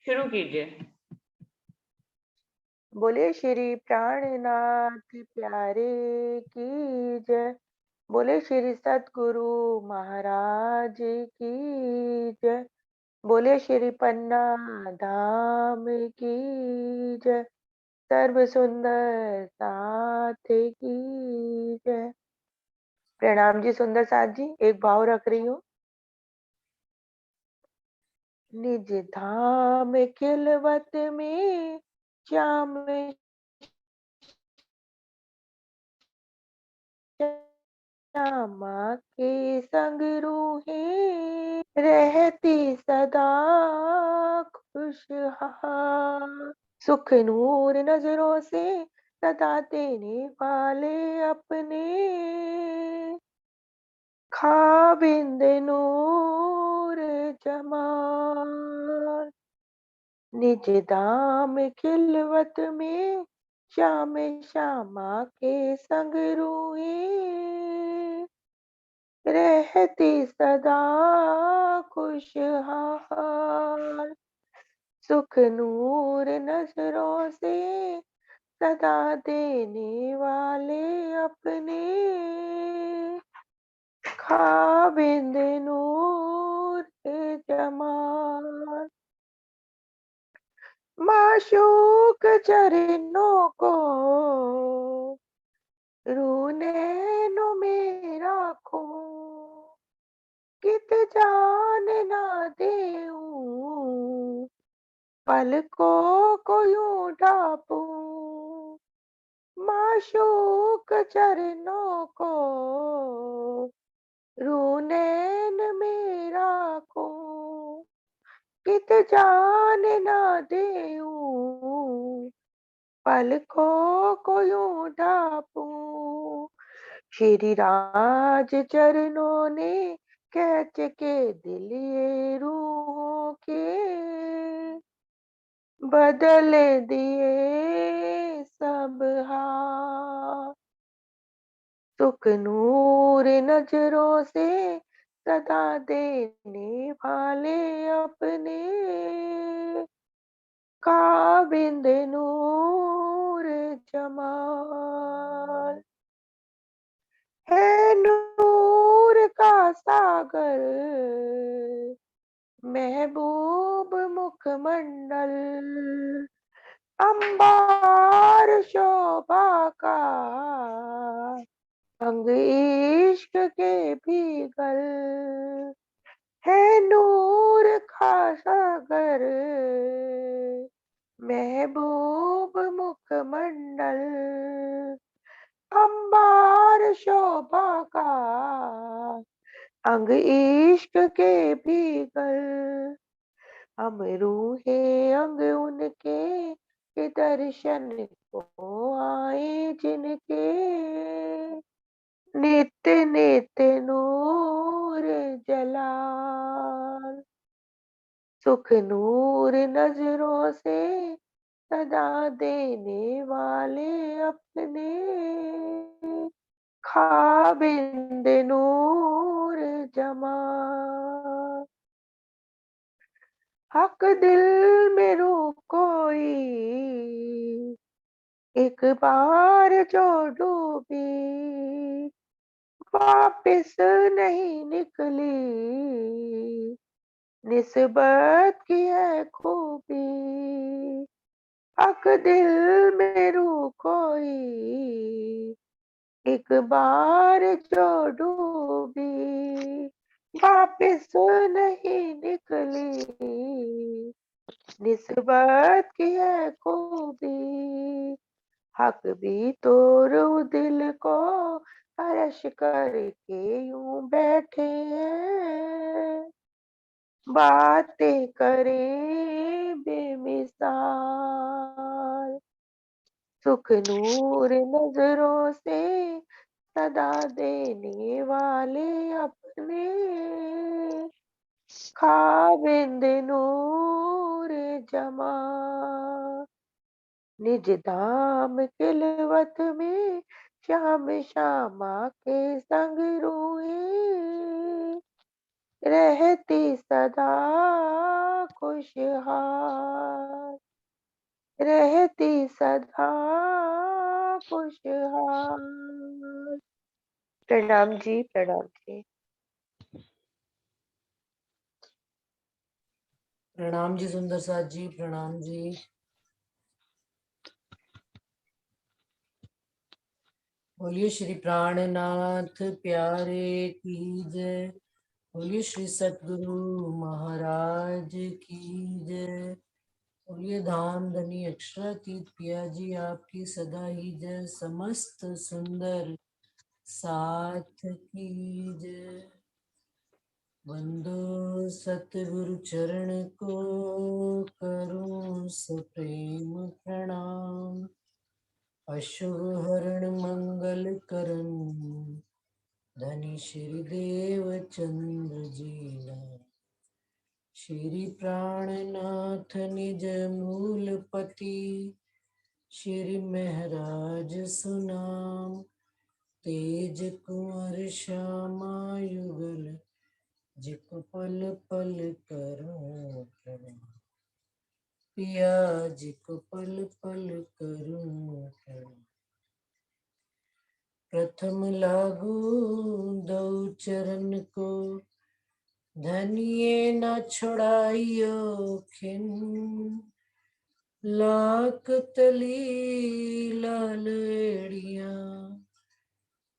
शुरू कीजिए। बोले श्री प्राणनाथ प्यारे की जय। बोले श्री सतगुरु महाराज की जय। बोले श्री पन्ना धाम की जय। सर्व सुंदर साथ की जय। प्रणाम जी सुंदर साथ जी, एक भाव रख रही हूँ। निज धाम खिलवत में श्याम श्यामा के संग रूहे रहती सदा खुशहाल। सुख नूर नजरों से सदा देने वाले अपने खाविंद नूर जमाल। निज धाम खिलवत में श्याम श्यामा के संग रूहे रहती सदा खुशहाल। सुख नूर नजरों से सदा देने वाले अपने खाविंद नूर जमाल। माशूक चरणों को रूनैनों में राखूं, कित जान ना देऊं, पलकों को यूं ढापूं। माशूक चरणों को रूनैन में राखूं, कित जान ना देऊं, पलकों को यूं ढापूं। श्री राज चरणों ने कैच के दिल ये रूहों के बदल दिए सब हाल। सुख नूर नजरों से सदा देने वाले अपने काबिंद नूर जमाल। है नूर का सागर महबूब मुखमंडल, अंबार शोभा का अंग इश्क के भीगल। है नूर का सागर महबूब मुखमंडल, अंबार शोभा का अंग इश्क के भीगल। हम रूहे अंग उनके के दर्शन को आए जिनके, नित्य नित्य नूर जलाल। सुख नूर नजरों से सदा देने वाले अपने खाविंद नूर जमाल। हक दिल में रू कोई एक बार जो डूबी, वापिस नहीं निकली निस्बत की है खूबी। हक दिल में रू कोई एक बार जो डूबी, वापिस नहीं निकली निस्बत की है खूबी। हक भी तोड़ो दिल को हर्ष करके यूं बैठे हैं, बातें करें बेमिसाल। सुख नूर नजरों से सदा देने वाले अपने खाविंद नूर जमाल। निज धाम खिलवत में श्याम श्यामा के संग रूहे रहती सदा खुशहाल, रहती सदा खुशहाल। प्रणाम जी, प्रणाम जी। प्रणाम जी सुंदर साथ जी, प्रणाम जी। बोलिए श्री प्राणनाथ प्यारे की जय। बोलिए श्री सतगुरु महाराज की जय। बोलिए धाम धनी अक्षरातीत पिया जी आपकी सदा ही जय। समस्त सुंदर साथ की जय। वंदो सतगुरु चरण को करूं सप्रेम प्रणाम। अशुभ हरण मंगल करन धनी श्री देव चंद्र जीना। श्री प्राणनाथ निज मूलपति श्री महराज सुनाम। तेज कुंवर श्यामा युगल जिक पल पल करूं प्रणाम। पिया जिक पल पल करूं प्रणाम। प्रथम लागू दो चरण को धनिये न छोड़ाइयो खिन। लाख तली लाल एड़िया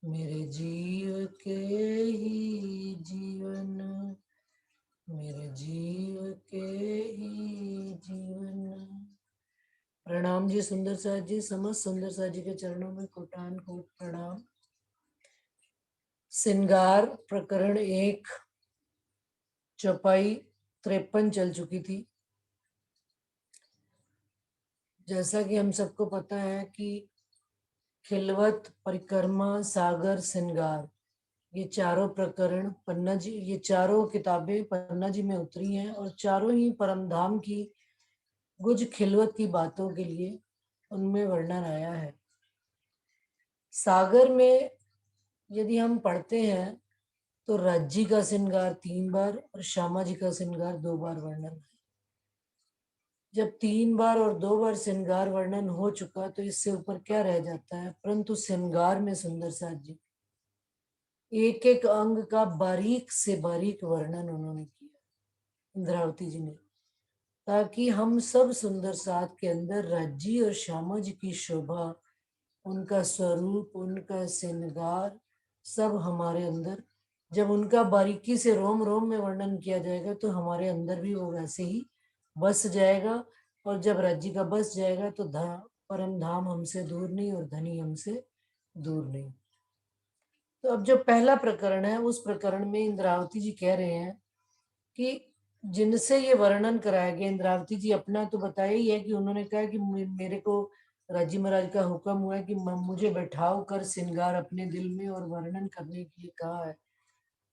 मेरे जीव के ही जीवन। मेरे जीव के ही जीवन। प्रणाम जी सुंदर साथ जी। समस्त सुंदर साथ जी के चरणों में कोटान कोट प्रणाम। सिंगार प्रकरण 1 चौपाई 53 चल चुकी थी। जैसा कि हम सबको पता है कि खिलवत, परिक्रमा, सागर, सिंगार, ये चारों प्रकरण पन्ना जी, ये चारों किताबें पन्ना जी में उतरी हैं और चारों ही परमधाम की गुज खिलवत की बातों के लिए उनमें वर्णन आया है। सागर में यदि हम पढ़ते हैं तो राज्जी का श्रृंगार 3 बार और श्यामा जी का श्रृंगार 2 बार वर्णन है। जब 3 बार और 2 बार श्रृंगार वर्णन हो चुका तो इससे ऊपर क्या रह जाता है। परंतु श्रृंगार में सुंदर साथ जी एक एक अंग का बारीक से बारीक वर्णन उन्होंने किया, इंद्रावती जी ने, ताकि हम सब सुंदर साथ के अंदर राज्जी और श्यामा जी की शोभा, उनका स्वरूप, उनका श्रृंगार सब हमारे अंदर, जब उनका बारीकी से रोम रोम में वर्णन किया जाएगा तो हमारे अंदर भी वो वैसे ही बस जाएगा। और जब राज्य का बस जाएगा तो परम धाम हमसे दूर नहीं और धनी हमसे दूर नहीं। तो अब जो पहला प्रकरण है उस प्रकरण में इंद्रावती जी कह रहे हैं कि जिनसे ये वर्णन कराया गया, इंद्रावती जी अपना तो बताया ही है कि उन्होंने कहा कि मेरे को राजी महाराज का हुक्म हुआ है कि मुझे बैठाओ कर श्रृंगार अपने दिल में और वर्णन करने के लिए कहा है।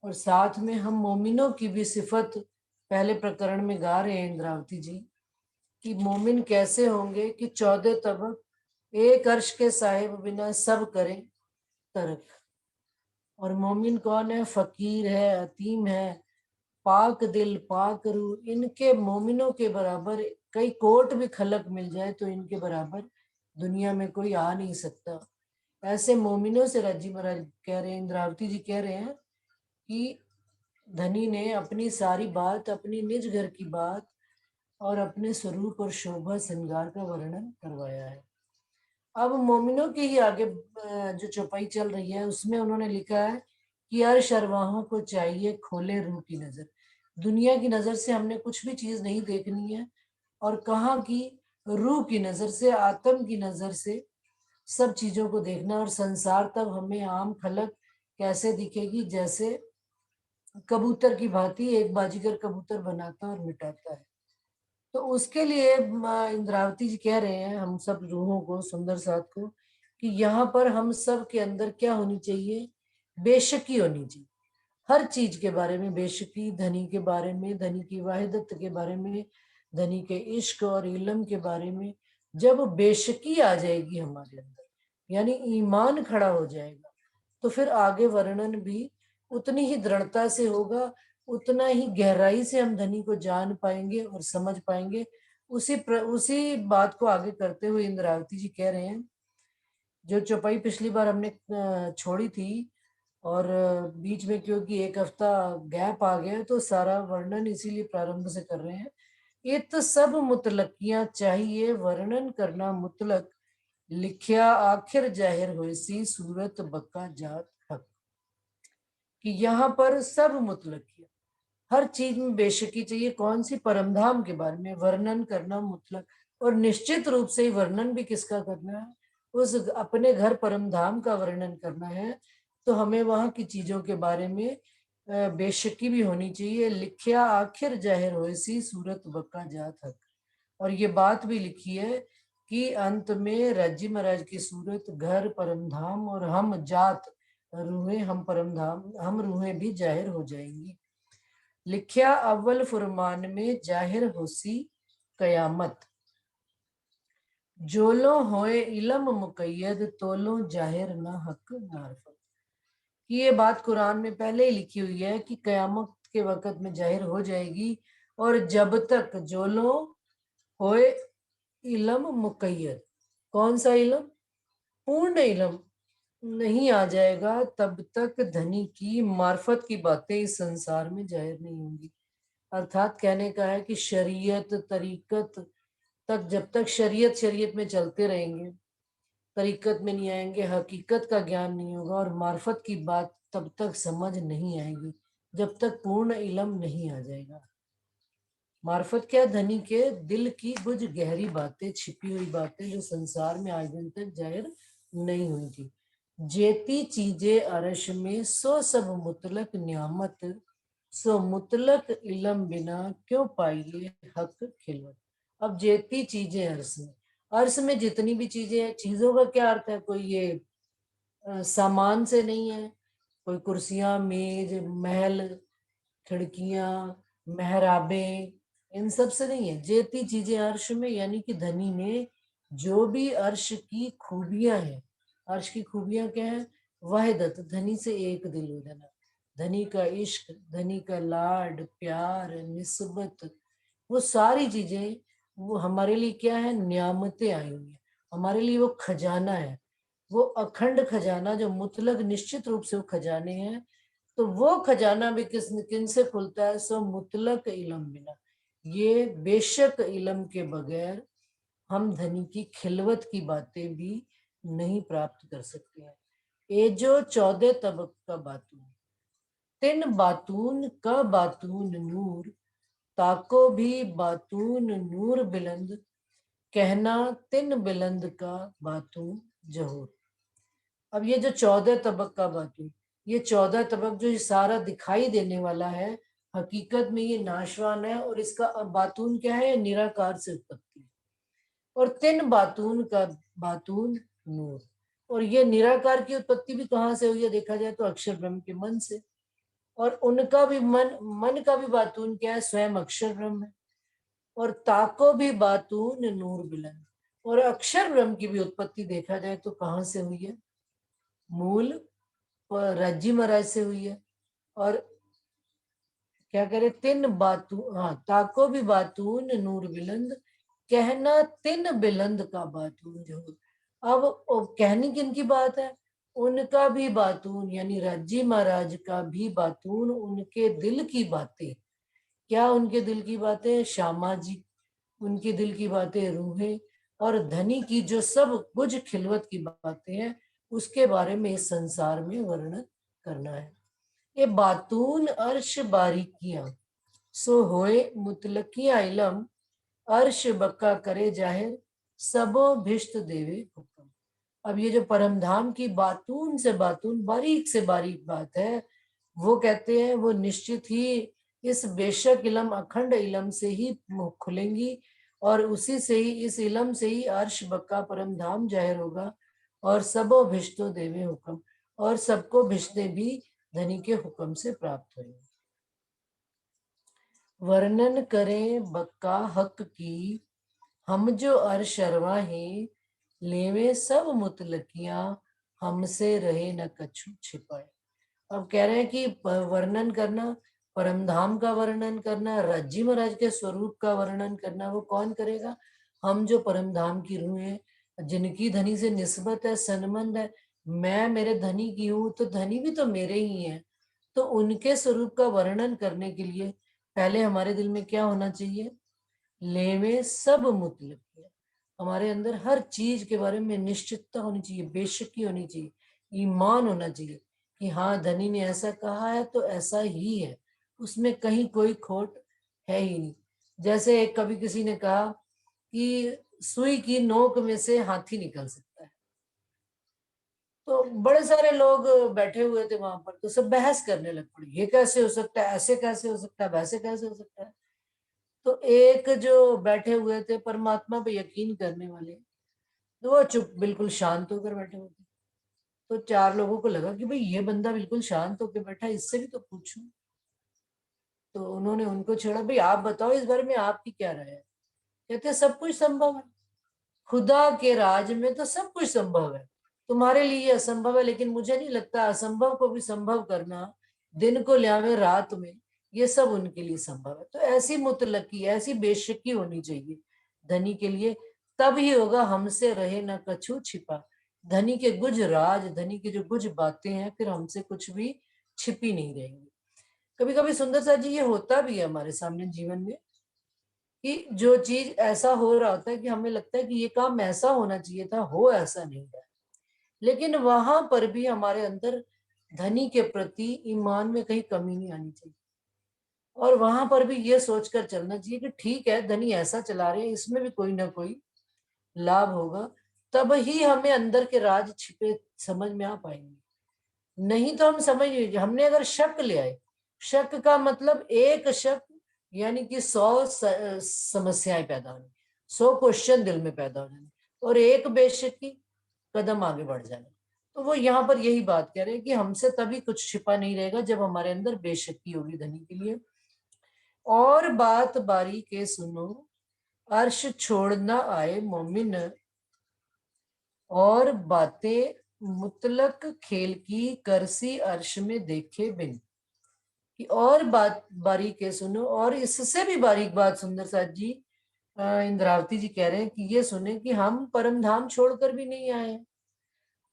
और साथ में हम मोमिनों की भी सिफत पहले प्रकरण में गा रहे हैं इंद्रावती जी कि मोमिन कैसे होंगे कि 14 तबक एक अर्श के साहिब बिना सब करें तरक। और मोमिन कौन है? फकीर है, अतीम है, पाक दिल, पाक रूह। इनके मोमिनों के बराबर कई कोट भी खलक मिल जाए तो इनके बराबर दुनिया में कोई आ नहीं सकता। ऐसे मोमिनों से राज्जी महाराज कह रहे हैं, इंद्रावती जी कह रहे हैं कि धनी ने अपनी सारी बात, अपनी निज घर की बात और अपने स्वरूप और शोभा श्रृंगार का वर्णन करवाया है। अब मोमिनों के ही आगे जो चौपाई चल रही है उसमें उन्होंने लिखा है कि अर्श अरवाहों को चाहिए खोले रूह की नजर। दुनिया की नजर से हमने कुछ भी चीज नहीं देखनी है और कहाँ की रूह की नजर से, आत्म की नजर से सब चीजों को देखना। और संसार तब हमें आम खलक कैसे दिखेगी? जैसे कबूतर की भांति एक बाजीगर कबूतर बनाता और मिटाता है। तो उसके लिए इंद्रावती जी कह रहे हैं हम सब रूहों को, सुंदर साथ को, कि यहाँ पर हम सब के अंदर क्या होनी चाहिए? बेशकी होनी चाहिए। हर चीज के बारे में बेशकी, धनी के बारे में, धनी की वाहिदत के बारे में, धनी के इश्क और इल्म के बारे में। जब बेशकी आ जाएगी हमारे अंदर, यानी ईमान खड़ा हो जाएगा, तो फिर आगे वर्णन भी उतनी ही दृढ़ता से होगा, उतना ही गहराई से हम धनी को जान पाएंगे और समझ पाएंगे। उसी बात को आगे करते हुए इंद्रावती जी कह रहे हैं, जो चौपाई पिछली बार हमने छोड़ी थी और बीच में क्योंकि एक हफ्ता गैप आ गया तो सारा वर्णन इसीलिए प्रारंभ से कर रहे हैं। इत सब मुतलकियां चाहिए वर्णन करना मुतलक, लिखिया आखिर जाहिर होसी सूरत बक्का जात हक। कि यहाँ पर सब मुतलकिया, हर चीज में बेशकी चाहिए। कौन सी? परमधाम के बारे में वर्णन करना मुतलक, और निश्चित रूप से वर्णन भी किसका करना है? उस अपने घर परमधाम का वर्णन करना है, तो हमें वहां की चीजों के बारे में बेशकी भी होनी चाहिए। लिखिया आखिर जाहिर होसी सूरत बक्का जात हक। और ये बात भी लिखी है कि अंत में राज्य महाराज की सूरत, घर, परमधाम और हम जात रूहें, हम परमधाम, हम रूहें भी जाहिर हो जाएंगी। लिखिया अव्वल फुरमान में जाहिर होसी कयामत, जोलो होए इलम मुकैयद तोलो जाहिर ना हक मार्फत। कि ये बात कुरान में पहले ही लिखी हुई है कि कयामत के वक्त में जाहिर हो जाएगी, और जब तक जोलो होए इलम मुकैयद, कौन सा इलम? पूर्ण इलम नहीं आ जाएगा, तब तक धनी की मार्फत की बातें इस संसार में जाहिर नहीं होंगी। अर्थात कहने का है कि शरीयत तरीकत तक, जब तक शरीयत शरीयत में चलते रहेंगे, तरीकत में नहीं आएंगे, हकीकत का ज्ञान नहीं होगा, और मार्फत की बात तब तक समझ नहीं आएगी जब तक पूर्ण इलम नहीं आ जाएगा। मार्फत क्या? धनी के दिल की कुछ गहरी बातें, छिपी हुई बातें जो संसार में आज दिन तक जाहिर नहीं हुई थी। जेती चीजें अरश में सो सब मुतलक नियामत, सो मुतलक इलम बिना क्यों पाइए हक खिलवत। अब जेती चीजें अर्श में, अर्श में जितनी भी चीजें हैं, चीजों का क्या अर्थ है? कोई ये सामान से नहीं है, कोई कुर्सियां, मेज, महल, खिड़कियां, मेहराबे, इन सब से नहीं है। जेती चीजें अर्श में, यानी कि धनी ने जो भी अर्श की खूबियां हैं, अर्श की खूबियां क्या है? वहदत, धनी से एक दिल हो जाना, धनी का इश्क, धनी का लाड प्यार निस्बत, वो सारी चीजें वो हमारे लिए क्या है? नियामतें आई हुई है हमारे लिए, वो खजाना है, वो अखंड खजाना जो मुतलक निश्चित रूप से वो खजाने हैं। तो वो खजाना भी किन से खुलता है? सो मुतलक इलम बिना, ये बेशक इलम के बगैर हम धनी की खिलवत की बातें भी नहीं प्राप्त कर सकते हैं। ये जो 14 तबक का बातून, तिन बातून का बातून नूर, ताको भी बातून नूर बिलंद, कहना तिन बिलंद का बातून जहूर। अब ये जो 14 तबक का बातून, ये 14 तबक जो ये सारा दिखाई देने वाला है, हकीकत में ये नाशवान है, और इसका बातून क्या है? निराकार से उत्पत्ति है। और तिन बातून का बातून नूर, और ये निराकार की उत्पत्ति भी कहाँ से हुई है? देखा जाए तो अक्षर ब्रह्म के मन से, और उनका भी मन का भी बातून क्या है? स्वयं अक्षर ब्रह्म है। और ताको भी बातून नूर बिलन, और अक्षर ब्रह्म की भी उत्पत्ति देखा जाए तो कहाँ से हुई है? मूल और राज्य महाराज से हुई है। और क्या करे? तिन बातून, हाँ, ताको भी बातून नूर बिलंद, कहना तिन बिलंद का बातून जो। अब कहनी किन की बात है? उनका भी बातून, यानी राज्य महाराज का भी बातून, उनके दिल की बातें। क्या उनके दिल की बातें? श्यामा जी, उनके दिल की बातें रूहें, और धनी की जो सब कुछ खिलवत की बातें हैं, उसके बारे में इस संसार में वर्णन करना है। ये बातून अर्श बारीकियां, सो होए मुतलकियां इलम, अर्श बक्का करे जाहिर, सबो भिष्ट देवे हुक्म। अब ये जो परमधाम की बातून से बातून, बारीक से बारीक बात है, वो कहते हैं वो निश्चित ही इस बेशक इलम, अखंड इलम से ही खुलेंगी, और उसी से ही, इस इलम से ही अर्श बक्का परमधाम जाहिर होगा, और सबो भिष्टो देवे हुक्म, और सबको भिष्टे भी धनी के हुक्म से प्राप्त होंगे। वर्णन करें बक्का हक की, हम जो अर्श अरवाहें, लेवे सब मुतलकियां, हमसे रहे न कछु छिपाए। अब कह रहे हैं कि वर्णन करना, परमधाम का वर्णन करना, राज्य महाराज के स्वरूप का वर्णन करना, वो कौन करेगा? हम जो परमधाम की रूह है, जिनकी धनी से निस्बत है, संबंध है। मैं मेरे धनी की हूं तो धनी भी तो मेरे ही है। तो उनके स्वरूप का वर्णन करने के लिए पहले हमारे दिल में क्या होना चाहिए? लेवे सब मुतलक। हमारे अंदर हर चीज के बारे में निश्चितता होनी चाहिए, बेशकी होनी चाहिए, ईमान होना चाहिए कि हाँ, धनी ने ऐसा कहा है तो ऐसा ही है, उसमें कहीं कोई खोट है ही नहीं। जैसे एक कभी किसी ने कहा कि सुई की नोक में से हाथी निकल सकता है। तो बड़े सारे लोग बैठे हुए थे वहां पर, तो सब बहस करने लग पड़े, ये कैसे हो सकता है, ऐसे कैसे हो सकता है, वैसे कैसे हो सकता है। तो एक जो बैठे हुए थे परमात्मा पे यकीन करने वाले, तो वो चुप बिल्कुल शांत होकर बैठे हुए थे। तो चार लोगों को लगा कि भाई ये बंदा बिल्कुल शांत होकर बैठा, इससे भी तो पूछूं। तो उन्होंने उनको छेड़ा, भाई आप बताओ इस बारे में आपकी क्या राय है? कहते सब कुछ संभव है, खुदा के राज में तो सब कुछ संभव है। तुम्हारे लिए ये असंभव है, लेकिन मुझे नहीं लगता असंभव को भी संभव करना, दिन को ल्यावे रात में, ये सब उनके लिए संभव है। तो ऐसी मुतलकी, ऐसी बेशकी होनी चाहिए धनी के लिए, तब ही होगा हमसे रहे ना कछु छिपा। धनी के गुज राज, धनी की जो गुज बातें हैं, फिर हमसे कुछ भी छिपी नहीं रहेंगी। कभी कभी सुंदर सा जी ये होता भी है हमारे सामने जीवन में, कि जो चीज ऐसा हो रहा होता है कि हमें लगता है कि ये काम ऐसा होना चाहिए था, हो ऐसा नहीं रहा, लेकिन वहां पर भी हमारे अंदर धनी के प्रति ईमान में कहीं कमी नहीं आनी चाहिए। और वहां पर भी ये सोचकर चलना चाहिए कि ठीक है, धनी ऐसा चला रहे हैं, इसमें भी कोई ना कोई लाभ होगा, तब ही हमें अंदर के राज छिपे समझ में आ पाएंगे। नहीं तो हम समझ लीजिए, हमने अगर शक ले आए, शक का मतलब एक शक यानी कि 100 समस्याएं पैदा होनी, 100 क्वेश्चन दिल में पैदा हो जाने, और एक बेशकी कदम आगे बढ़ जाना। तो वो यहाँ पर यही बात कह रहे हैं कि हमसे तभी कुछ छिपा नहीं रहेगा जब हमारे अंदर बेशकी होगी धनी के लिए। और बात बारी के सुनो, अर्श छोड़ना आए मोमिन, और बातें मुतलक खेल की करसी अर्श में देखे बिन। कि और बात बारीक है सुनो, और इससे भी बारीक बात सुंदर साथ जी, इंद्रावती जी कह रहे हैं कि ये सुने कि हम परम धाम छोड़कर भी नहीं आए,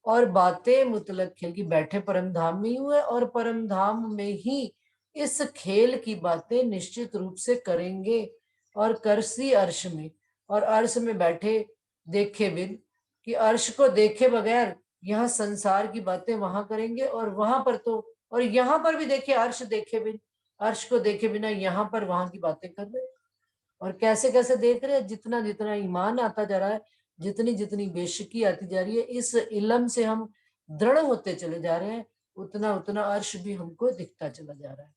और बातें मुतलक खेल की, बैठे परम धाम में ही हुए और परम धाम में ही इस खेल की बातें निश्चित रूप से करेंगे। और करसी अर्श में, और अर्श में बैठे देखे बिन, कि अर्श को देखे बगैर यहाँ संसार की बातें वहां करेंगे, और वहां पर तो, और यहाँ पर भी देखिए अर्श देखे बिन, अर्श को देखे बिना यहाँ पर वहां की बातें कर रहे हैं। और कैसे कैसे देख रहे हैं, जितना जितना ईमान आता जा रहा है, जितनी जितनी बेशकी आती जा रही है, इस इल्म से हम दृढ़ होते चले जा रहे हैं, उतना उतना अर्श भी हमको दिखता चला जा रहा है।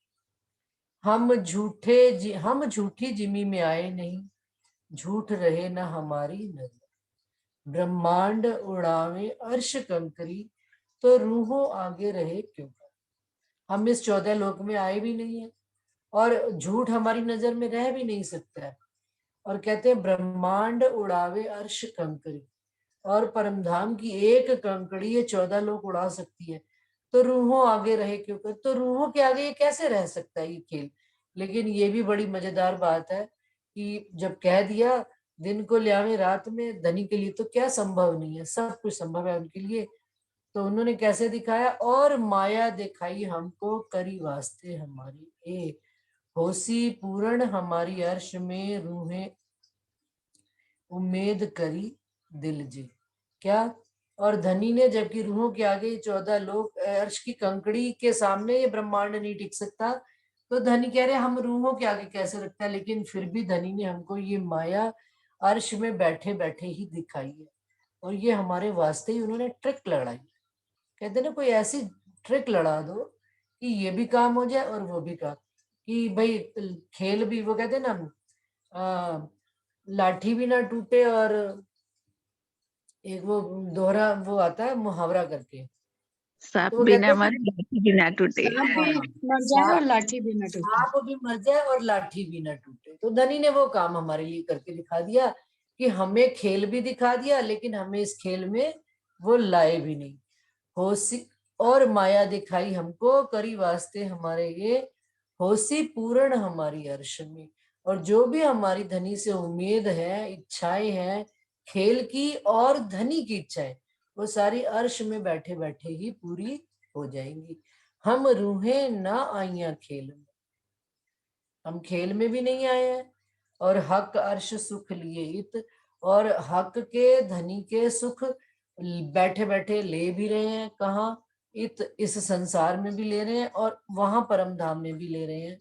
हम झूठी जिमी में आए नहीं, झूठ रहे ना हमारी नजर। ब्रह्मांड उड़ावे अर्श कंकरी, तो रूहों आगे रहे क्यों कर। हम इस 14 लोक में आए भी नहीं है, और झूठ हमारी नजर में रह भी नहीं सकता है। और कहते हैं ब्रह्मांड उड़ावे अर्श कंकरी, और परमधाम की एक कंकड़ी ये 14 लोग उड़ा सकती है, तो रूहों आगे रहे क्यों कर। तो रूहों के आगे ये कैसे रह सकता है ये खेल। लेकिन ये भी बड़ी मजेदार बात है कि जब कह दिया दिन को ल्यावे रात में, धनी के लिए तो क्या संभव नहीं है, सब कुछ संभव है उनके लिए। तो उन्होंने कैसे दिखाया, और माया दिखाई हमको करी वास्ते हमारी, ए होसी पूर्ण हमारी अर्श में रूहें उम्मीद करी दिल जी। क्या? और धनी ने, जबकि रूहों के आगे 14 लोग, अर्श की कंकड़ी के सामने ये ब्रह्मांड नहीं टिक सकता, तो धनी कह रहे हम रूहों के आगे कैसे रखता है। लेकिन फिर भी धनी ने हमको ये माया अर्श में बैठे बैठे ही दिखाई है, और ये हमारे वास्ते ही उन्होंने ट्रिक लड़ाई। कहते ना, कोई ऐसी ट्रिक लड़ा दो कि ये भी काम हो जाए और वो भी काम, कि भाई खेल भी, वो कहते ना लाठी भी ना टूटे, और एक वो दोहरा वो आता है मुहावरा करके, सांप तो वो भी कहते ना हैं कि मरे लाठी भी ना टूटे। सांप भी हाँ, मर जाए और लाठी भी न टूटे। सांप भी मर जाए और लाठी भी ना टूटे। तो धनी ने वो काम हमारे लिए करके दिखा दिया कि हमें खेल भी दिखा दिया, लेकिन हमें इस खेल में वो लाए भी नहीं। होशी और माया दिखाई हमको करी वास्ते हमारे ये, होसी पूर्ण हमारी अर्श में। और जो भी हमारी धनी से उम्मीद है, इच्छाएं हैं, खेल की और धनी की इच्छाएं, वो सारी अर्श में बैठे बैठे ही पूरी हो जाएंगी। हम रूहें ना आईया खेल में, हम खेल में भी नहीं आए हैं। और हक अर्श सुख लिए इत, और हक के धनी के सुख बैठे बैठे ले भी रहे हैं। कहाँ? इत, इस संसार में भी ले रहे हैं और वहां परम धाम में भी ले रहे हैं।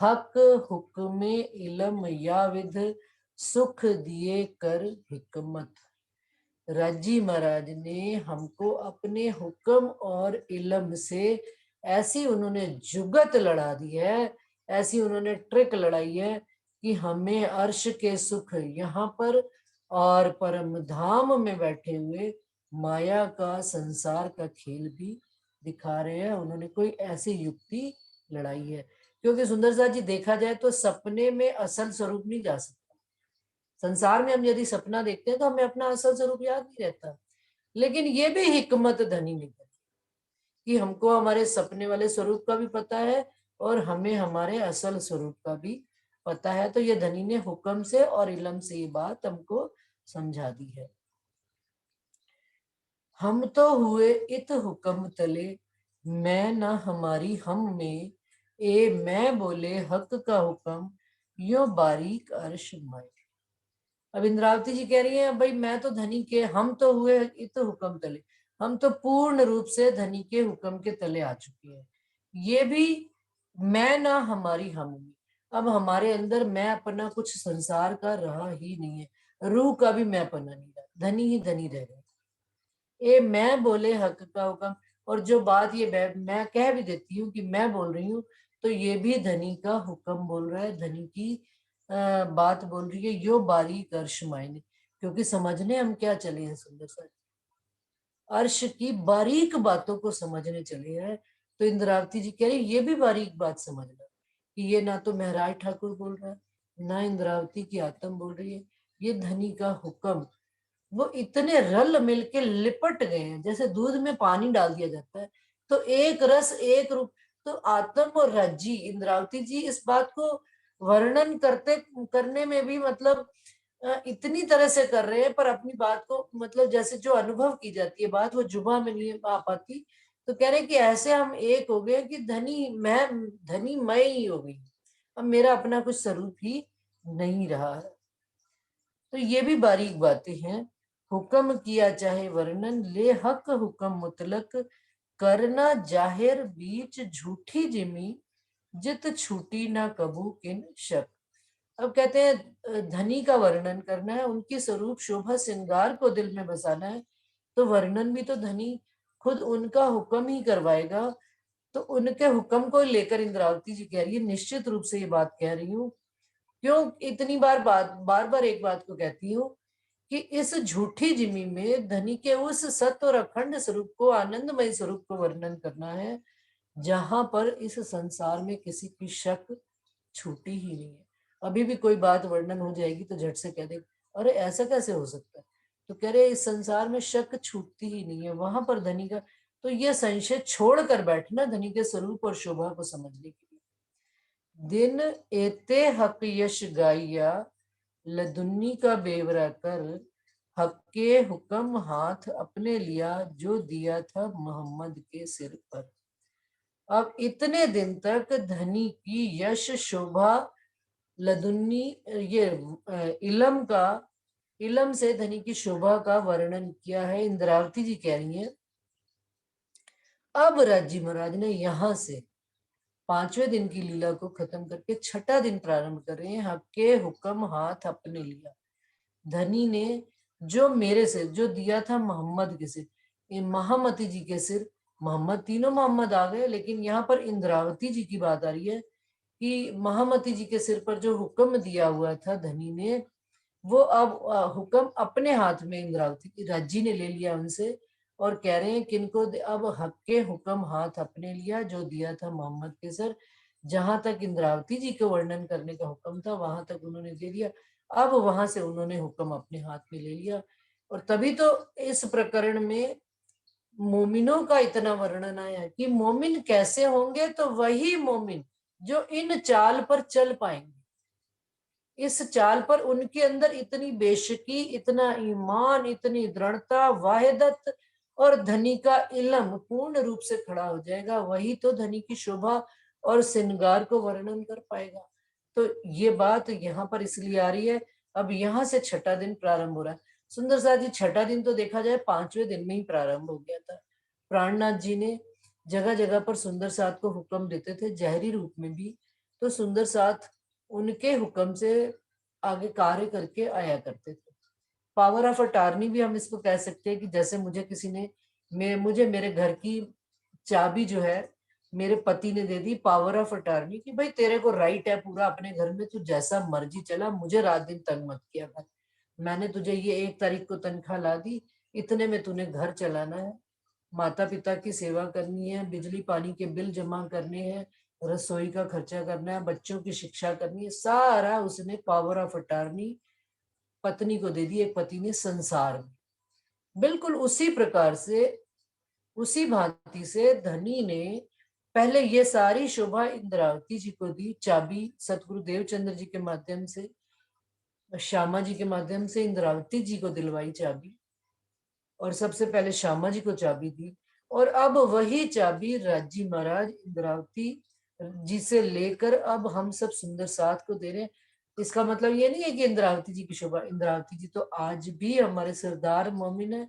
हक हुक्म इलम या विध, सुख दिए कर हिकमत। राजी महाराज ने हमको अपने हुक्म और इल्म से ऐसी उन्होंने जुगत लड़ा दी है, ऐसी उन्होंने ट्रिक लड़ाई है कि हमें अर्श के सुख यहाँ पर और परम धाम में बैठे हुए माया का, संसार का खेल भी दिखा रहे हैं। उन्होंने कोई ऐसी युक्ति लड़ाई है, क्योंकि सुंदर साथ जी देखा जाए तो सपने में असल स्वरूप नहीं जा सकता। संसार में हम यदि सपना देखते हैं तो हमें अपना असल स्वरूप याद नहीं रहता, लेकिन ये भी हिकमत धनी ने करी कि हमको हमारे सपने वाले स्वरूप का भी पता है और हमें हमारे असल स्वरूप का भी पता है। तो ये धनी ने हुक्म से और इल्म से ये बात हमको समझा दी है। हम तो हुए इत हुक्म तले, मैं ना हमारी हम में, ए मैं बोले हक का हुक्म, यो बारीक अर्श माए। अब इंद्रावती जी कह रही हैं, भाई मैं तो धनी के, हम तो हुए इत हुक्म तले, हम तो पूर्ण रूप से धनी के हुक्म के तले आ चुके हैं। ये भी मैं ना हमारी हम में, अब हमारे अंदर मैं अपना कुछ संसार का रहा ही नहीं है, रूह का भी मैं अपना नहीं रहा, धनी ही धनी रह गए। ये मैं बोले हक का हुक्म, और जो बात ये मैं कह भी देती हूँ कि मैं बोल रही हूँ, तो ये भी धनी का हुक्म बोल रहा है, धनी की बात बोल रही है। यो बारीक अर्श मायने, क्योंकि समझने हम क्या चले हैं सुंदर सर, अर्श की बारीक बातों को समझने चले हैं। तो इंद्रावती जी कह रही ये भी बारीक बात समझना कि ये ना तो महराज ठाकुर बोल रहा है, ना इंद्रावती की आत्म बोल रही है, ये धनी का हुक्म। वो इतने रल मिलके लिपट गए हैं, जैसे दूध में पानी डाल दिया जाता है तो एक रस एक रूप। तो आत्म और राज्जी, इंद्रावती जी इस बात को वर्णन करने में भी मतलब इतनी तरह से कर रहे हैं, पर अपनी बात को मतलब जैसे जो अनुभव की जाती है बात, वो जुबा में नहीं आ पाती। तो कह रहे कि ऐसे हम एक हो गए कि धनी मैं ही हो गई, अब मेरा अपना कुछ स्वरूप ही नहीं रहा है। तो ये भी बारीक बातें हैं। हुक्म किया चाहे वर्णन, ले हक हुक्म मुतलक, करना जाहिर बीच झूठी जिमी, जित छूटी ना कबू किन शक। अब कहते हैं धनी का वर्णन करना है, उनकी स्वरूप शोभा श्रृंगार को दिल में बसाना है, तो वर्णन भी तो धनी खुद उनका हुक्म ही करवाएगा। तो उनके हुक्म को लेकर इंद्रावती जी कह रही है, निश्चित रूप से ये बात कह रही हूँ। क्यों इतनी बार बार एक बात को कहती हूँ कि इस झूठी जिमी में धनी के उस सत्य और अखंड स्वरूप को, आनंदमय स्वरूप को वर्णन करना है, जहां पर इस संसार में किसी की शक छूटी ही नहीं है। अभी भी कोई बात वर्णन हो जाएगी तो झट से कह दे अरे ऐसा कैसे हो सकता है, तो कह रहे इस संसार में शक छूटती ही नहीं है, वहां पर धनी का। तो ये संशय छोड़कर बैठना धनी के स्वरूप और शोभा को समझने के लिए। दिन एते हक यश गाइया, लदुन्नी का बेवरा कर, हक के हुक्म हाथ अपने लिया, जो दिया था मोहम्मद के सिर पर। अब इतने दिन तक धनी की यश शोभा, लदुन्नी ये इलम से धनी की शोभा का वर्णन किया है। इंद्रावती जी कह रही हैं, अब राजी महाराज ने यहां से 5वें दिन की लीला को खत्म करके 6ठा दिन प्रारंभ कर रहे हैं। हक के हुक्म हाथ अपने लिया, धनी ने जो मेरे से जो दिया था मोहम्मद के सिर, महामती जी के सिर, मोहम्मद तीनों मोहम्मद आ गए, लेकिन यहाँ पर इंद्रावती जी की बात आ रही है कि महामती जी के सिर पर जो हुक्म दिया हुआ था धनी ने, वो अब हुक्म अपने हाथ में इंद्रावती राज्जी ने ले लिया उनसे, और कह रहे हैं किनको अब हक के हुक्म हाथ अपने लिया, जो दिया था मोहम्मद के सर। जहां तक इंद्रावती जी को वर्णन करने का हुक्म था वहां तक उन्होंने दे दिया, अब वहां से उन्होंने हुक्म अपने हाथ में ले लिया। और तभी तो इस प्रकरण में मोमिनों का इतना वर्णन आया कि मोमिन कैसे होंगे, तो वही मोमिन जो इन चाल पर चल पाएंगे। इस चाल पर उनके अंदर इतनी बेशकी, इतना ईमान, इतनी दृढ़ता, वाहिदत और धनी का इल्म पूर्ण रूप से खड़ा हो जाएगा। वही तो धनी की शोभा और श्रृंगार को वर्णन कर पाएगा। तो ये बात यहाँ पर इसलिए आ रही है। अब यहाँ से छठा दिन प्रारंभ हो रहा है। सुंदर साथ जी, छठा दिन तो देखा जाए 5वें दिन में ही प्रारंभ हो गया था। प्राणनाथ जी ने जगह जगह पर सुंदर साथ को हुक्म देते थे, जहरी रूप में भी। तो सुंदर साथ उनके हुक्म से आगे कार्य करके आया करते थे। पावर ऑफ अटार्नी भी हम इसको कह सकते हैं कि जैसे मुझे किसी ने मुझे मेरे घर की चाबी जो है मेरे पति ने दे दी, पावर ऑफ अटार्नी, कि भाई तेरे को राइट है पूरा अपने घर में, तू जैसा मर्जी चला, मुझे रात दिन तंग मत किया कर। मैंने तुझे ये 1 तारीख को तनख्वाह ला दी, इतने में तूने घर चलाना है, माता पिता की सेवा करनी है, बिजली पानी के बिल जमा करने हैं, रसोई का खर्चा करना है, बच्चों की शिक्षा करनी है, सारा उसने पावर ऑफ अटार्नी पत्नी को दे दी। एक पति ने संसार में बिल्कुल उसी प्रकार से, उसी भांति से धनी ने पहले ये सारी शोभा इंद्रावती जी को दी। चाबी सतगुरु देवचंद्र जी के माध्यम से, श्यामा जी के माध्यम से इंद्रावती जी को दिलवाई चाबी, और सबसे पहले श्यामा जी को चाबी दी। और अब वही चाबी राज्जी महाराज इंद्रावती जी से लेकर अब हम सब सुंदर साथ को दे रहे हैं। इसका मतलब ये नहीं है कि इंद्रावती जी की शोभा, इंद्रावती जी तो आज भी हमारे सरदार मोमिन है,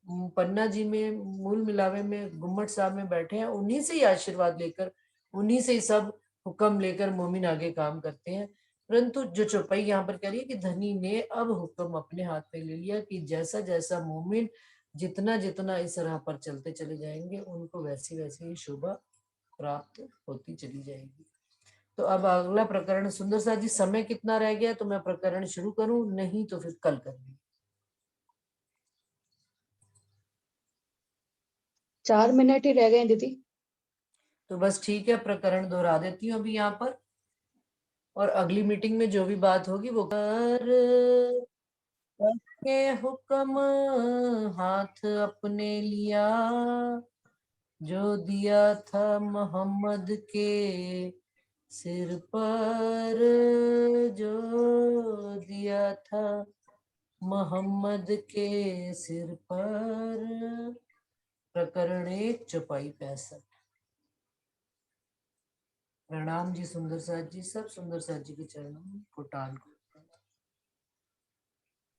पन्ना जी में, मूल मिलावे में, गुम्मट साहब में बैठे हैं, उन्हीं से ही आशीर्वाद लेकर, उन्हीं से ही सब हुक्म लेकर मोमिन आगे काम करते हैं। परंतु जो चौपाई यहाँ पर कह रही है कि धनी ने अब हुक्म अपने हाथ में ले लिया कि जैसा जैसा मोमिन जितना जितना इस राह पर चलते चले जाएंगे, उनको वैसी वैसी ही शोभा प्राप्त होती चली जाएगी। तो अब अगला प्रकरण, सुंदर सा जी समय कितना रह गया, तो मैं प्रकरण शुरू करूं, नहीं तो फिर कल करूंगी। 4 मिनट ही रह गए दीदी। तो बस ठीक है, प्रकरण दोहरा देती हूँ अभी यहाँ पर, और अगली मीटिंग में जो भी बात होगी वो कर के हुक्म हाथ अपने लिया, जो दिया था मोहम्मद के सिर पर, जो दिया था मोहम्मद के सिर पर। प्रकरण 1 चौपाई 65। प्रणाम जी सुंदर साथ जी, सब सुंदर साथ जी के चरणों में कोटाल को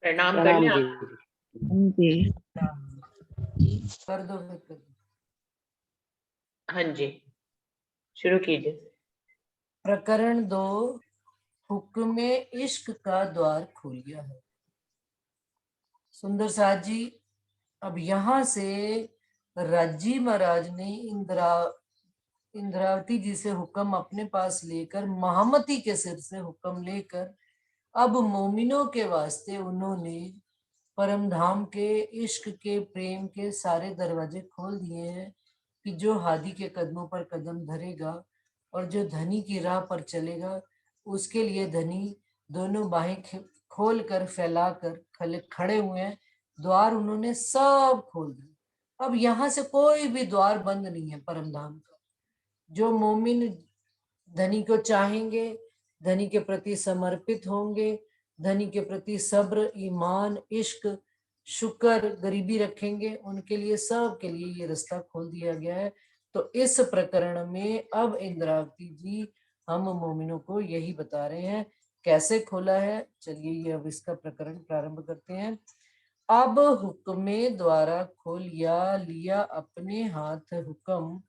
प्रणाम कर प्रणाम लें जी। आप? कर दो, फिर कर दो। हाँ जी, शुरू कीजिए। प्रकरण 2, हुक्म इश्क का द्वार खुल गया है। सुंदर साथ जी, अब यहाँ से राज्जी महाराज ने इंद्रावती जी से हुक्म अपने पास लेकर, महामती के सिर से हुक्म लेकर, अब मोमिनों के वास्ते उन्होंने परम धाम के, इश्क के, प्रेम के सारे दरवाजे खोल दिए हैं कि जो हादी के कदमों पर कदम धरेगा और जो धनी की राह पर चलेगा, उसके लिए धनी दोनों बाहें खोल कर, फैला कर खड़े हुए हैं। द्वार उन्होंने सब खोल दिए। अब यहाँ से कोई भी द्वार बंद नहीं है परम धाम का। जो मोमिन धनी को चाहेंगे, धनी के प्रति समर्पित होंगे, धनी के प्रति सब्र, ईमान, इश्क, शुक्र, गरीबी रखेंगे, उनके लिए, सब के लिए ये रास्ता खोल दिया गया है। तो इस प्रकरण में अब इंद्रावती जी हम मोमिनों को यही बता रहे हैं कैसे खोला है। चलिए ये अब इसका प्रकरण प्रारंभ करते हैं। अब हुक्मे द्वारा खोलिया लिया अपने हाथ हुक्म,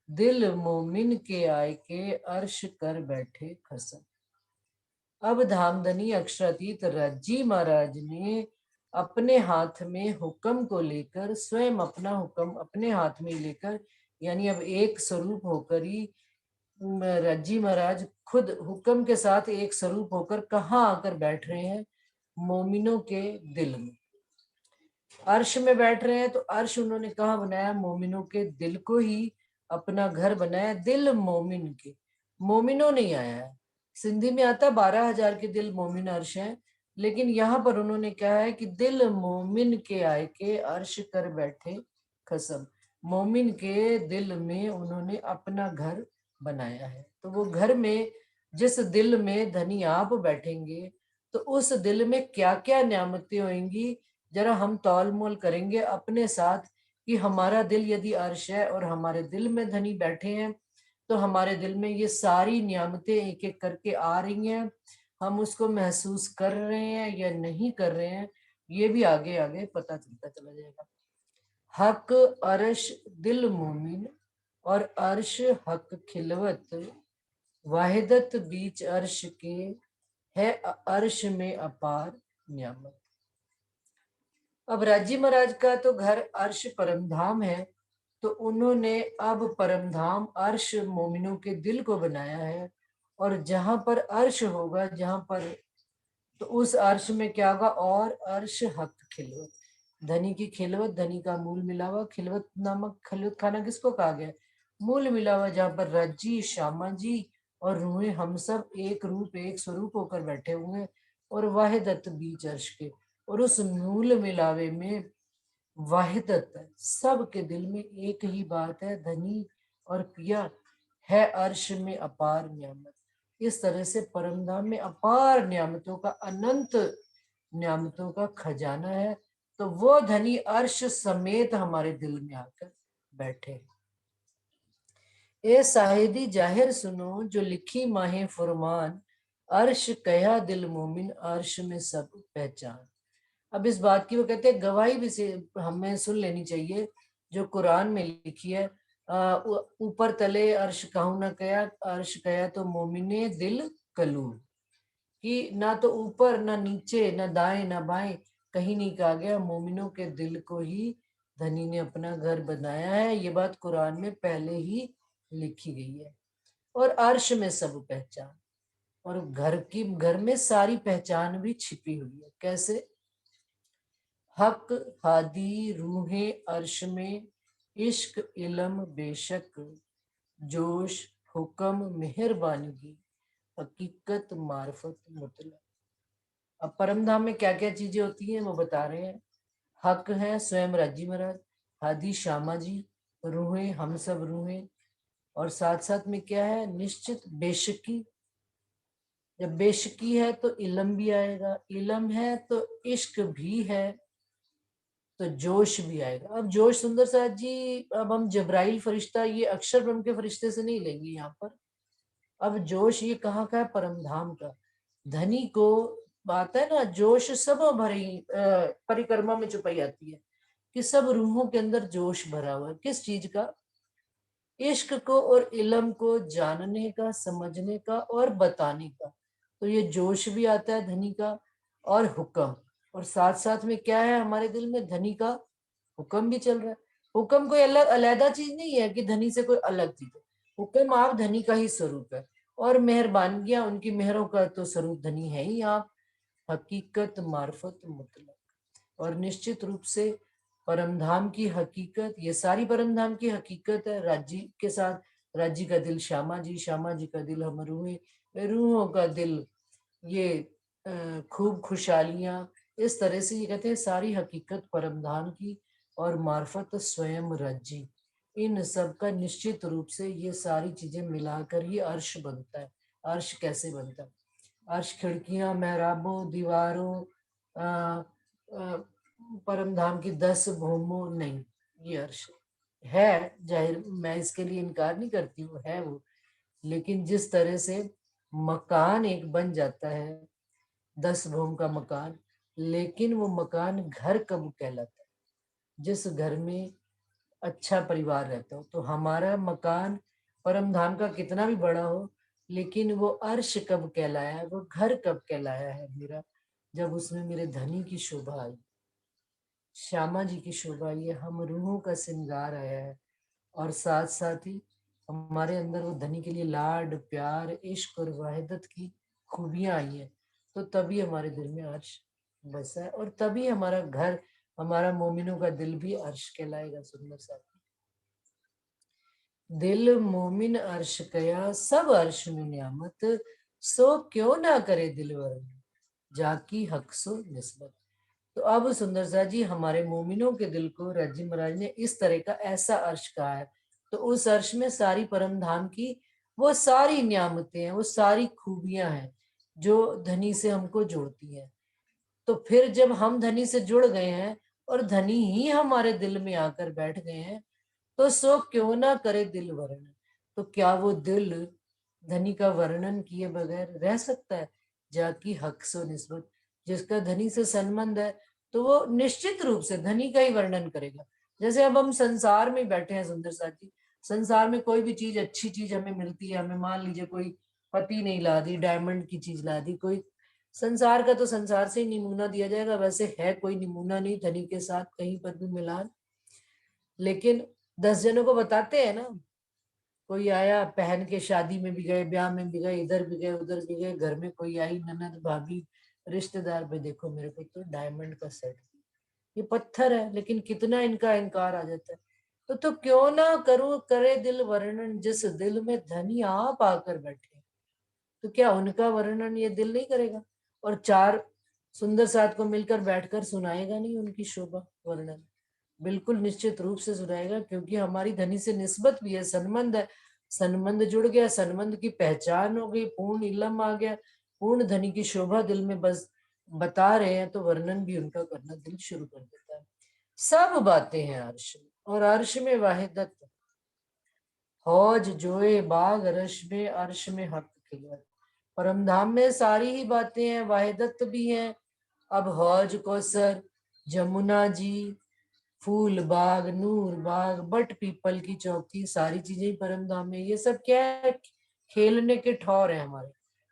दिल मोमिन के आय के अर्श कर बैठे खसम। अब धामधनी अक्षरातीत राज्जी महाराज ने अपने हाथ में हुक्म को लेकर, स्वयं अपना हुक्म अपने हाथ में लेकर, यानी अब एक स्वरूप होकर ही राज्जी महाराज खुद हुक्म के साथ एक स्वरूप होकर कहाँ आकर बैठ रहे हैं? मोमिनों के दिल में। अर्श में बैठ रहे हैं, तो अर्श उन्होंने कहाँ बनाया? मोमिनों के दिल को ही अपना घर बनाया। दिल मोमिन के, मोमिनों नहीं आया है। सिंधी में आता 12,000 के दिल मोमिन अर्श हैं, लेकिन यहाँ पर उन्होंने कहा है कि दिल मोमिन के आय के अर्श कर बैठे खसम। मोमिन के दिल में उन्होंने अपना घर बनाया है। तो वो घर में जिस दिल में धनी आप बैठेंगे तो उस दिल में क्या क्या नियामतें होंगी, जरा हम तौल मोल करेंगे अपने साथ कि हमारा दिल यदि अर्श है और हमारे दिल में धनी बैठे हैं तो हमारे दिल में ये सारी नियामतें एक एक करके आ रही हैं, हम उसको महसूस कर रहे हैं या नहीं कर रहे हैं, ये भी आगे आगे पता चलता चला जाएगा। हक अर्श दिल मोमिन और अर्श हक खिलवत, वाहिदत बीच अर्श के है अर्श में अपार नियामत। अब राजी महाराज का तो घर अर्श परमधाम है, तो उन्होंने अब परमधाम अर्श मोमिनों के दिल को बनाया है, और जहां पर अर्श होगा, जहां पर, तो उस अर्श में क्या होगा, और अर्श हक खिलवत, धनी की खिलवत, धनी का मूल मिलावा, खिलवत नामक खिलवत खाना किसको कहा गया, मूल मिलावा, जहां पर रज्जी श्यामा जी और रूहें हम सब एक रूप एक स्वरूप होकर बैठे हुए हैं, और वाहिदत बीच अर्श के, और उस मूल मिलावे में वाहिदत है, सबके दिल में एक ही बात है, धनी और पिया है अर्श में अपार नियामत। इस तरह से परमधाम में अपार नियामतों का, अनंत नियामतों का खजाना है, तो वो धनी अर्श समेत हमारे दिल में आकर बैठे। ए साहिदी जाहिर सुनो जो लिखी माहे फुरमान, अर्श कया दिल मोमिन अर्श में सब पहचान। अब इस बात की वो कहते हैं गवाही भी से हमें सुन लेनी चाहिए जो कुरान में लिखी है, ऊपर तले अर्श कहूं न कया, अर्श कया तो मोमिने दिल कलू, कि ना तो ऊपर ना नीचे ना दाएं ना बाएं कहीं नहीं कहा गया, मोमिनों के दिल को ही धनी ने अपना घर बनाया है, ये बात कुरान में पहले ही लिखी गई है। और अर्श में सब पहचान, और घर में सारी पहचान भी छिपी हुई है। कैसे, हक हादी रूहें अर्श में, इश्क इल्म बेशक, जोश हुक्म मेहरबानी, हकीकत मार्फत मुतलक। अब परमधाम में क्या क्या चीजें होती हैं वो बता रहे हैं। हक है स्वयं राजी महाराज, हादी श्यामा जी, रूहें हम सब रूहें, और साथ साथ में क्या है, निश्चित बेशकी, जब बेशकी है तो इल्म भी आएगा, इल्म है तो इश्क भी है, तो जोश भी आएगा। अब जोश सुंदर साथ जी, अब हम जब्राइल फरिश्ता ये अक्षर ब्रह्म के फरिश्ते से नहीं लेंगे यहाँ पर। अब जोश ये कहाँ का है, परमधाम का। धनी को बात है ना, जोश सब भरी परिक्रमा में छुपाई आती है कि सब रूहों के अंदर जोश भरा हुआ है, किस चीज का, इश्क को और इल्म को जानने का, समझने का और बताने का, तो ये जोश भी आता है धनी का, और हुक्म, और साथ साथ में क्या है हमारे दिल में, धनी का हुक्म भी चल रहा है। हुक्म कोई अलग अलग चीज नहीं है कि धनी से कोई अलग चीज है, हुक्म आप धनी का ही स्वरूप है, और मेहरबानियां उनकी मेहरों का तो स्वरूप धनी है ही आप। हकीकत मार्फत मुतलक, और निश्चित रूप से परमधाम की हकीकत, ये सारी परमधाम की हकीकत है। राज्य के साथ, राज्य का दिल श्यामा जी, श्यामा जी का दिल हम रूहें, रूहों का दिल ये खूब खुशहालियां, इस तरह से ये कहते हैं सारी हकीकत परमधाम की, और मार्फत स्वयं राज्य, इन सब का निश्चित रूप से ये सारी चीजें मिलाकर ही अर्श बनता है। अर्श कैसे बनता है, अर्श खिड़कियां महराबों दीवारों परमधाम की 10 भूमों नहीं, ये अर्श है। जाहिर मैं इसके लिए इनकार नहीं करती हूँ, है वो, लेकिन जिस तरह से मकान एक बन जाता है 10 भूम का मकान, लेकिन वो मकान घर कब कहलाता है, जिस घर में अच्छा परिवार रहता हो। तो हमारा मकान परमधाम का कितना भी बड़ा हो, लेकिन वो अर्श कब कहलाया है, वो घर कब कहलाया है मेरा, जब उसमें मेरे धनी की शोभा आई, श्यामा जी की शोभा आई है, हम रूहों का श्रृंगार आया है, और साथ साथ ही हमारे अंदर वो धनी के लिए लाड प्यार इश्क और वाहिदत की खूबियां आई हैं, तो तभी हमारे दिल में अर्श बसा है, और तभी हमारा घर, हमारा मोमिनों का दिल भी अर्श कहलाएगा। सुंदर सा दिल मोमिन अर्श कया सब अर्श में नियामत, सो क्यों ना करे दिलवर जाकी हक सो निस्बत। तो अब सुंदर सा जी हमारे मोमिनों के दिल को राजी महाराज ने इस तरह का ऐसा अर्श कहा है, तो उस अर्श में सारी परमधाम की वो सारी नियामतें हैं, वो सारी खूबियां हैं जो धनी से हमको जोड़ती हैं। तो फिर जब हम धनी से जुड़ गए हैं और धनी ही हमारे दिल में आकर बैठ गए हैं, तो सो क्यों ना करे दिल वर्णन। तो क्या वो दिल धनी का वर्णन किए बगैर रह सकता है? जाकी हक सो निस्बत, जिसका धनी से संबंध है तो वो निश्चित रूप से धनी का ही वर्णन करेगा। जैसे अब हम संसार में बैठे हैं सुंदर साथ जी, संसार में कोई भी चीज, अच्छी चीज हमें मिलती है, हमें मान लीजिए कोई पति नहीं ला दी, डायमंड की चीज ला दी, कोई संसार का तो संसार से ही नमूना दिया जाएगा, वैसे है कोई नमूना नहीं धनी के साथ कहीं पर भी मिलान। लेकिन 10 जनों को बताते हैं ना, कोई आया पहन के, शादी में भी गए, ब्याह में भी गए, इधर भी गए उधर भी गए, घर में कोई आई ननद भाभी रिश्तेदार पे, देखो मेरे को तो डायमंड का सेट, ये पत्थर है, लेकिन कितना इनका अहंकार आ जाता है। तो क्यों ना करूं करे दिल वर्णन, जिस दिल में धनी आप आकर बैठे, तो क्या उनका वर्णन ये दिल नहीं करेगा? और चार सुंदर साथ को मिलकर बैठकर सुनाएगा नहीं उनकी शोभा वर्णन? बिल्कुल निश्चित रूप से सुनाएगा, क्योंकि हमारी धनी से निस्बत भी है, संबंध है, संबंध जुड़ गया, संबंध की पहचान हो गई, पूर्ण इलम आ गया, पूर्ण धनी की शोभा दिल में बस बता रहे हैं, तो वर्णन भी उनका करना दिल शुरू कर देता है। सब बातें हैं अर्श में, और अर्श में वाहिदत, हौज जोए बाग रश में, अर्श में हक खिलवत। परम धाम में सारी ही बातें हैं, वाहिदत भी हैं। अब हौज कौसर, जमुना जी, फूल बाग, नूर बाग, बट पीपल की चौकी, सारी चीजें ही परम धाम में। ये सब क्या है? खेलने के ठौर है हमारे,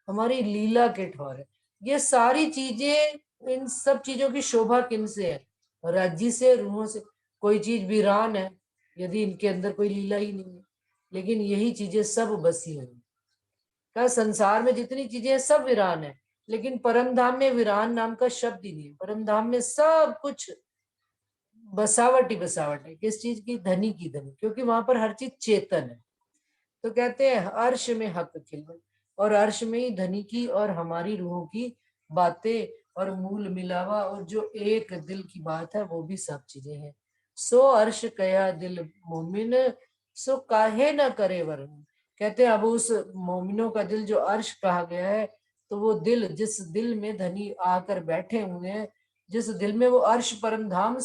हमारी लीला के ठौर है। ये सारी चीजें, इन सब चीजों की शोभा किन से है? राज्य से, रूहों से। कोई चीज वीरान है यदि इनके अंदर कोई लीला ही नहीं है, लेकिन यही चीजें सब बसी हुई हैं। का संसार में जितनी चीजें हैं सब वीरान है, लेकिन परम धाम में वीरान नाम का शब्द ही नहीं है। परम धाम में सब कुछ बसावट ही बसावट है। किस चीज की? धनी की धनी, क्योंकि वहां पर हर चीज चेतन है। तो कहते हैं अर्श में हक खिलवत, और अर्श में ही धनी की और हमारी रूहों की बातें और मूल मिलावा, और जो एक दिल की बात है वो भी सब चीजें हैं। सो अर्श कया दिल मोमिन, सो काहे न करे वर्णन। कहते हैं अब उस मोमिनों का दिल जो अर्श कहा गया है, तो वो दिल, जिस दिल में धनी आकर बैठे हुए हैं, जिस दिल में वो अर्श परम धाम